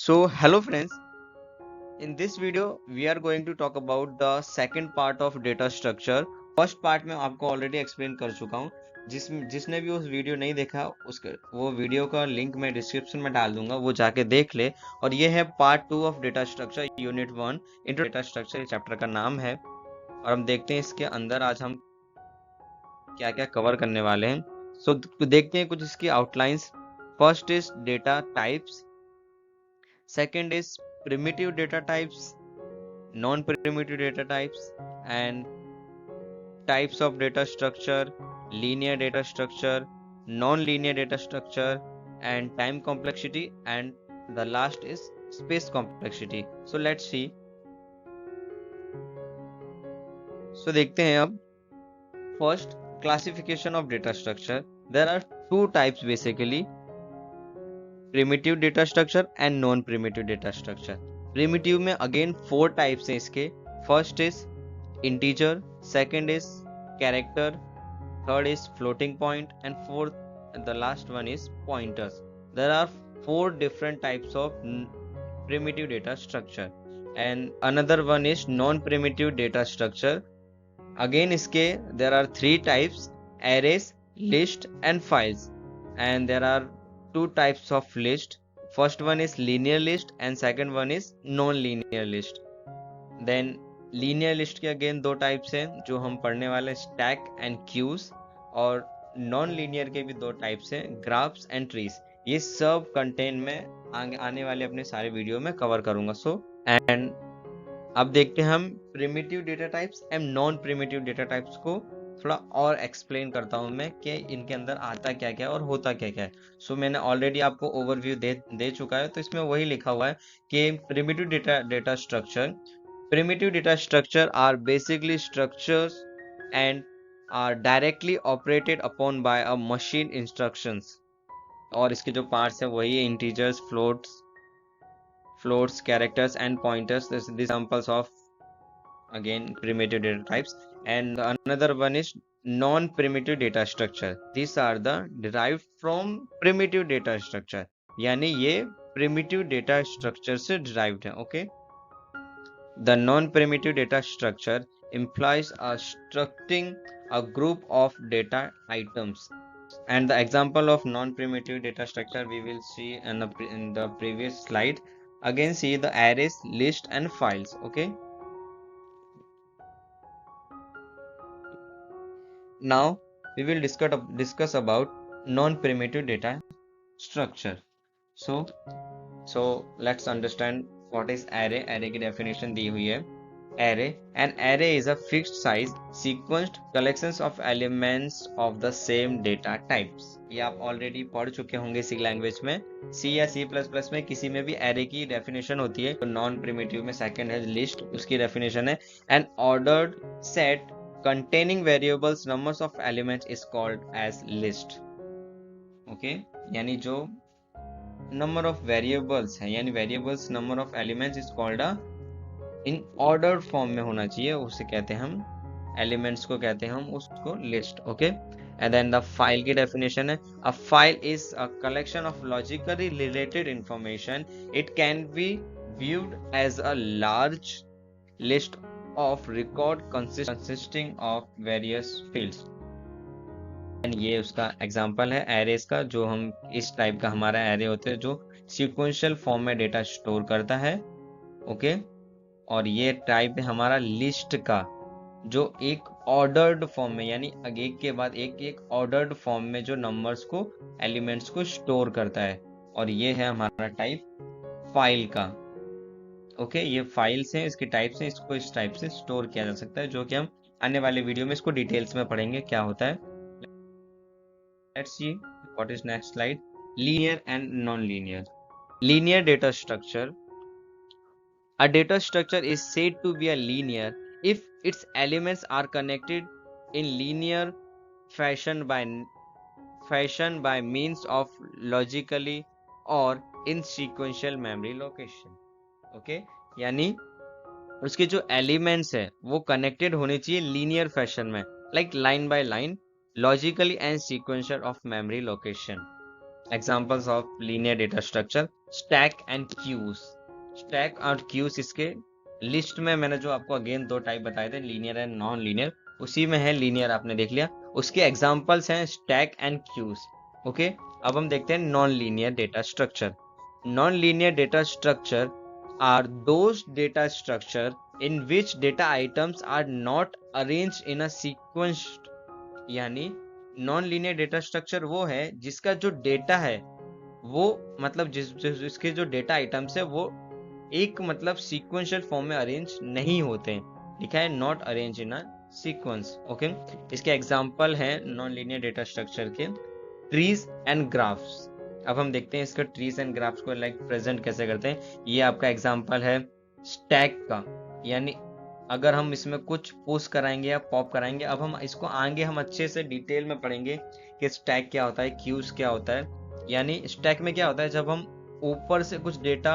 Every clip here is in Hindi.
So, hello friends. In this video, we are going to talk about the second part of data structure. First part में आपको ऑलरेडी एक्सप्लेन कर चुका हूँ. जिसने भी उस वीडियो नहीं देखा उसके वो वीडियो का लिंक मैं डिस्क्रिप्शन में डाल दूंगा, वो जाके देख ले. और ये है part 2 of data structure unit 1 intro data structure chapter का नाम है. और हम देखते हैं इसके अंदर आज हम क्या क्या कवर करने वाले हैं. सो देखते हैं कुछ इसकी outlines. First is data types, second is primitive data types, non-primitive data types, and types of data structure, linear data structure, non-linear data structure, and time complexity, and the last is space complexity. So let's see. So देखते हैं अब. First, classification of data structure. There are two types basically: primitive data structure and non-primitive data structure. Primitive में again 4 types हैं इसके. First is integer, second is character, third is floating point, and fourth and the last one is pointers. There are 4 different types of primitive data structure, and another one is non-primitive data structure. Again इसके there are 3 types: arrays, list, and files. And there are 2 types of list. First one is linear list and second one is non-linear list. Then linear list के अगेन 2 टाइप्स हैं जो हम पढ़ने वाले, स्टैक एंड क्यूज. और नॉन लीनियर के भी 2 टाइप्स हैं, ग्राफ्स एंड ट्रीज. ये सब कंटेंट में आने वाले अपने सारे वीडियो में कवर करूंगा. सो एंड अब देखते हैं हम primitive data types and non primitive data types को थोड़ा और एक्सप्लेन करता हूं मैं कि इनके अंदर आता क्या क्या और होता क्या क्या है. सो मैंने ऑलरेडी आपको ओवरव्यू दे चुका है, तो इसमें वही लिखा हुआ है कि primitive data structure. Primitive data structure are basically structures and are directly operated upon by a machine instructions. और इसके जो parts है वही है integers, floats, characters and pointers. This is the examples of again primitive data types. And another one is non-primitive data structure. These are the derived from primitive data structure. यानी ये primitive data structure से derived है. Okay. The non-primitive data structure implies structuring a group of data items. And the example of non-primitive data structure we will see in the previous slide. Again, see the arrays, list, and files. Okay. Now we will discuss about non-primitive data structure. So let's understand what is array. Array की definition दी हुई है. An array is a fixed size sequenced collections of elements of the same data types. ये आप ऑलरेडी पढ़ चुके होंगे सी लैंग्वेज में. सी या C++ में किसी में भी array की definition होती है. तो नॉन प्रिमिटिव में सेकंड है लिस्ट, उसकी definition है an ordered set containing variables numbers of elements is called as list. Okay, यानी जो नंबर ऑफ वेरिएबल्स है यानी variables number of elements is called a in order form में होना चाहिए, उसे कहते हैं हम एलिमेंट्स को कहते हैं हम उसको list. Okay. And then the file की डेफिनेशन है a file is a collection of logically related information. It can be viewed as a large list of record consisting of various fields. ये उसका एग्जांपल है एरेस का, जो हम इस टाइप का हमारा एरे होते हैं जो सीक्वेंशियल फॉर्म में डेटा स्टोर करता है. ओके. और ये टाइप है हमारा लिस्ट का, जो एक ऑर्डर्ड फॉर्म में यानी एक के बाद एक ऑर्डर्ड फॉर्म में जो नंबर्स को एलिमेंट्स को स्टोर करता है. और ये है हमारा टाइप फाइल का. ओके. ये फाइल्स हैं, इसके टाइप्स हैं, इसको इस टाइप से स्टोर किया जा सकता है, जो कि हम आने वाले वीडियो में इसको डिटेल्स में पढ़ेंगे क्या होता है. Let's see what is next slide. Linear and non-linear. Linear data structure. A data structure is said to be a linear if its elements are connected in linear fashion by means of logically or in sequential memory location. Okay, यानी उसके जो elements है वो connected होने चाहिए linear fashion में, like line by line, logically and sequential of memory location. Examples of linear data structure, stack and queues. Stack और क्यूज, इसके लिस्ट में मैंने जो आपको अगेन दो टाइप बताए थे, लीनियर एंड नॉन लीनियर, उसी में है लीनियर, आपने देख लिया। उसके एग्जांपल्स हैं स्टैक एंड क्यूज। ओके, अब हम देखते हैं non linear data structure. Non linear data structure are those data structure in which data items are not arranged in a sequence। यानी नॉन लीनियर डेटा स्ट्रक्चर वो है जिसका जो डेटा है वो मतलब जिसके जो डेटा आइटम्स है वो एक मतलब सीक्वेंशियल फॉर्म में अरेंज नहीं होते हैं। लिखा है not arrange in a sequence. Okay, इसके एग्जांपल है नॉन लीनियर डेटा स्ट्रक्चर के ट्रीज एंड ग्राफ्स। अब हम देखते हैं इसका ट्रीज एंड ग्राफ्स को लाइक प्रेजेंट कैसे करते हैं। ये आपका एग्जांपल है स्टैक का, यानी अगर हम इसमें कुछ पुश कराएंगे या पॉप कराएंगे, अब हम इसको आगे हम अच्छे से डिटेल में पढ़ेंगे कि स्टैक क्या होता है, क्यूज क्या होता है। यानी स्टैक में क्या होता है, जब हम ऊपर से कुछ डेटा,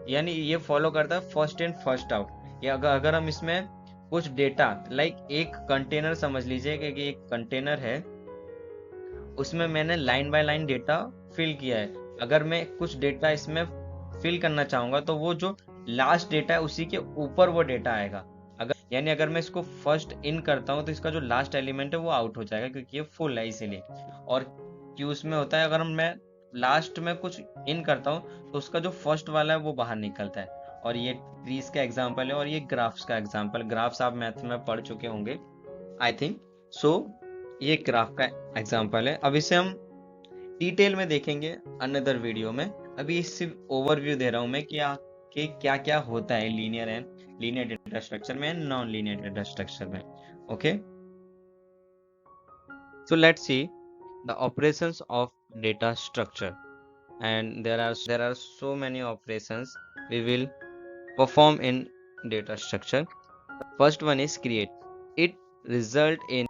यानी ये फॉलो करता है फर्स्ट इन फर्स्ट आउट। या अगर हम इसमें कुछ डेटा लाइक एक कंटेनर समझ लीजिए कि एक कंटेनर है, उसमें मैंने line by line data fill किया है। अगर मैं कुछ डेटा इसमें फिल करना चाहूंगा तो वो जो लास्ट डेटा है उसी के ऊपर वो डेटा आएगा। अगर मैं इसको फर्स्ट इन करता हूँ तो इसका जो लास्ट एलिमेंट है वो आउट हो जाएगा क्योंकि ये फुल है इसीलिए। और क्यूज में होता है अगर मैं लास्ट में कुछ इन करता हूँ तो उसका जो फर्स्ट वाला है वो बाहर निकलता है। और ये ट्रीज का एग्जाम्पल है और ये ग्राफ्स का एग्जाम्पल। ग्राफ्स आप मैथ में पढ़ चुके होंगे आई थिंक सो। ये ग्राफ का एग्जाम्पल है। अब इसे हम डिटेल में देखेंगे अनदर वीडियो में। अभी सिर्फ ओवरव्यू दे रहा हूं मैं कि क्या क्या होता है लीनियर डेटा स्ट्रक्चर में, नॉन लीनियर डेटा स्ट्रक्चर में। Okay, so let's see the operations of data structure, and there are so many operations we will perform in data structure. First one is create. It result in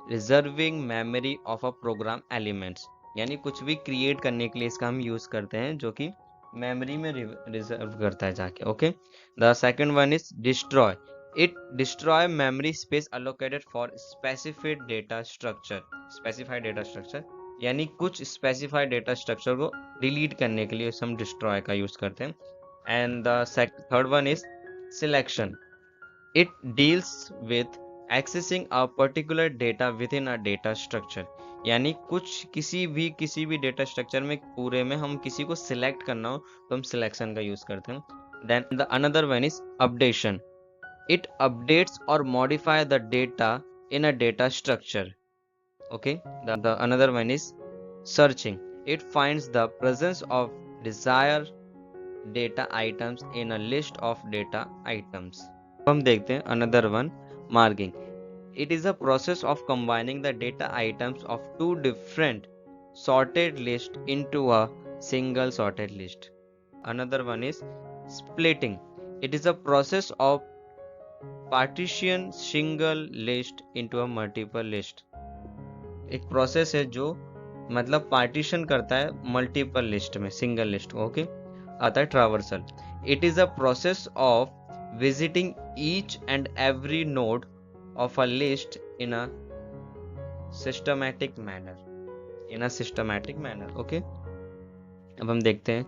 reserving memory of a program elements। यानी कुछ भी क्रिएट करने के लिए इसका हम यूज करते हैं जो कि मेमोरी में रिजर्व करता है जाके। Okay, the second one is destroy. It destroy memory space allocated for specified data structure. Specified data structure यानी कुछ स्पेसिफाइड डेटा स्ट्रक्चर को डिलीट करने के लिए हम डिस्ट्रॉय का यूज करते हैं। And the third one is selection. It deals with accessing a particular data within a data structure। यानी किसी भी डेटा स्ट्रक्चर में पूरे में हम किसी को सिलेक्ट करना हो तो हम सिलेक्शन का यूज करते हैं। Then the another one is updation. It updates और modify the data in a data structure. Okay, the another one is searching. It finds the presence of desire data items in a list of data items. हम देखते हैं another one, marking. It is a process of combining the data items of two different sorted list into a single sorted list. Another one is splitting. It is a process of partition single list into a multiple list. एक प्रोसेस है जो मतलब पार्टीशन करता है मल्टीपल लिस्ट में सिंगल लिस्ट। ओके, आता है traversal. It is a process of visiting each and every node of a list in a systematic manner। okay, अब हम देखते हैं,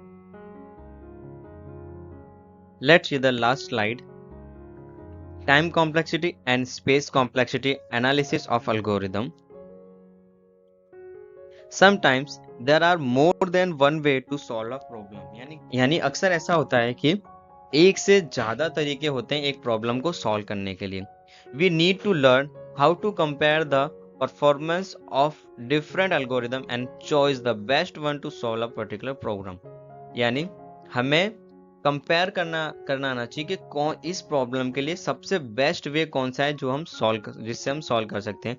let's see the last slide। time complexity and space complexity analysis of algorithm। sometimes there are more than one way to solve a problem। यानी अक्सर ऐसा होता है कि एक से ज्यादा तरीके होते हैं एक प्रॉब्लम को सॉल्व करने के लिए। We need to learn how to compare the performance of different algorithm and choice the best one to solve a particular problem. यानी हमें कंपेयर करना आना चाहिए कि कौन इस प्रॉब्लम के लिए सबसे बेस्ट वे कौन सा है जिससे हम सॉल्व कर सकते हैं।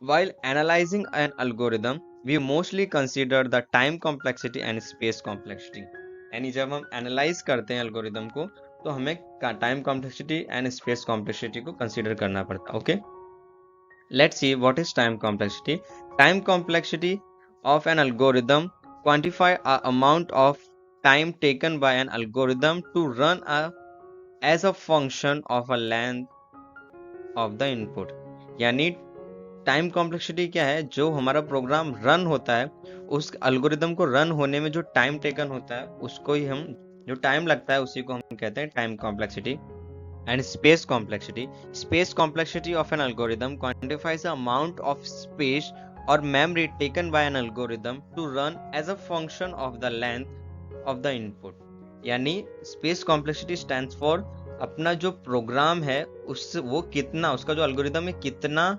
While analyzing an algorithm, we mostly consider the time complexity and space complexity। यानी जब हम एनालाइज करते हैं एल्गोरिदम को तो हमें time complexity and space complexity को कंसीडर करना पड़ता है। Okay, let's see what is time complexity. Time complexity of an algorithm quantify a amount of time taken by an algorithm to run as a function of a length of the input. यानी टाइम कॉम्प्लेक्सिटी क्या है, जो हमारा प्रोग्राम रन होता है उस एल्गोरिदम को रन होने में जो टाइम टेकन होता है उसको ही हम, जो टाइम लगता है उसी को हम कहते हैं time complexity. And space complexity, space complexity of an algorithm quantifies the amount of space और memory taken by an algorithm to run as a function of the length of the input। यानी स्पेस कॉम्प्लेक्सिटी स्टैंड्स फॉर अपना जो प्रोग्राम है उस वो कितना, उसका जो एल्गोरिदम है कितना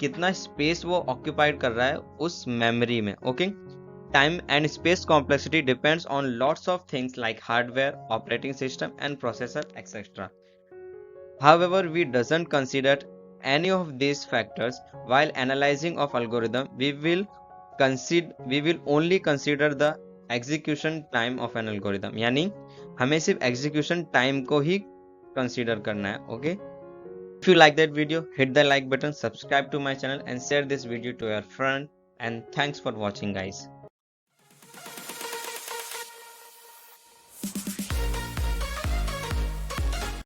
कितना स्पेस वो ऑक्यूपाइड कर रहा है उस मेमोरी में। Okay, time and space complexity depends on lots of things like hardware, operating system and processor etcetera. However, we doesn't consider any of these factors while analyzing of algorithm. We will only consider the execution time of an algorithm। यानी हमें सिर्फ execution time को ही consider करना है। Okay, if you like that video, hit the like button, subscribe to my channel and share this video to your friend, and thanks for watching guys।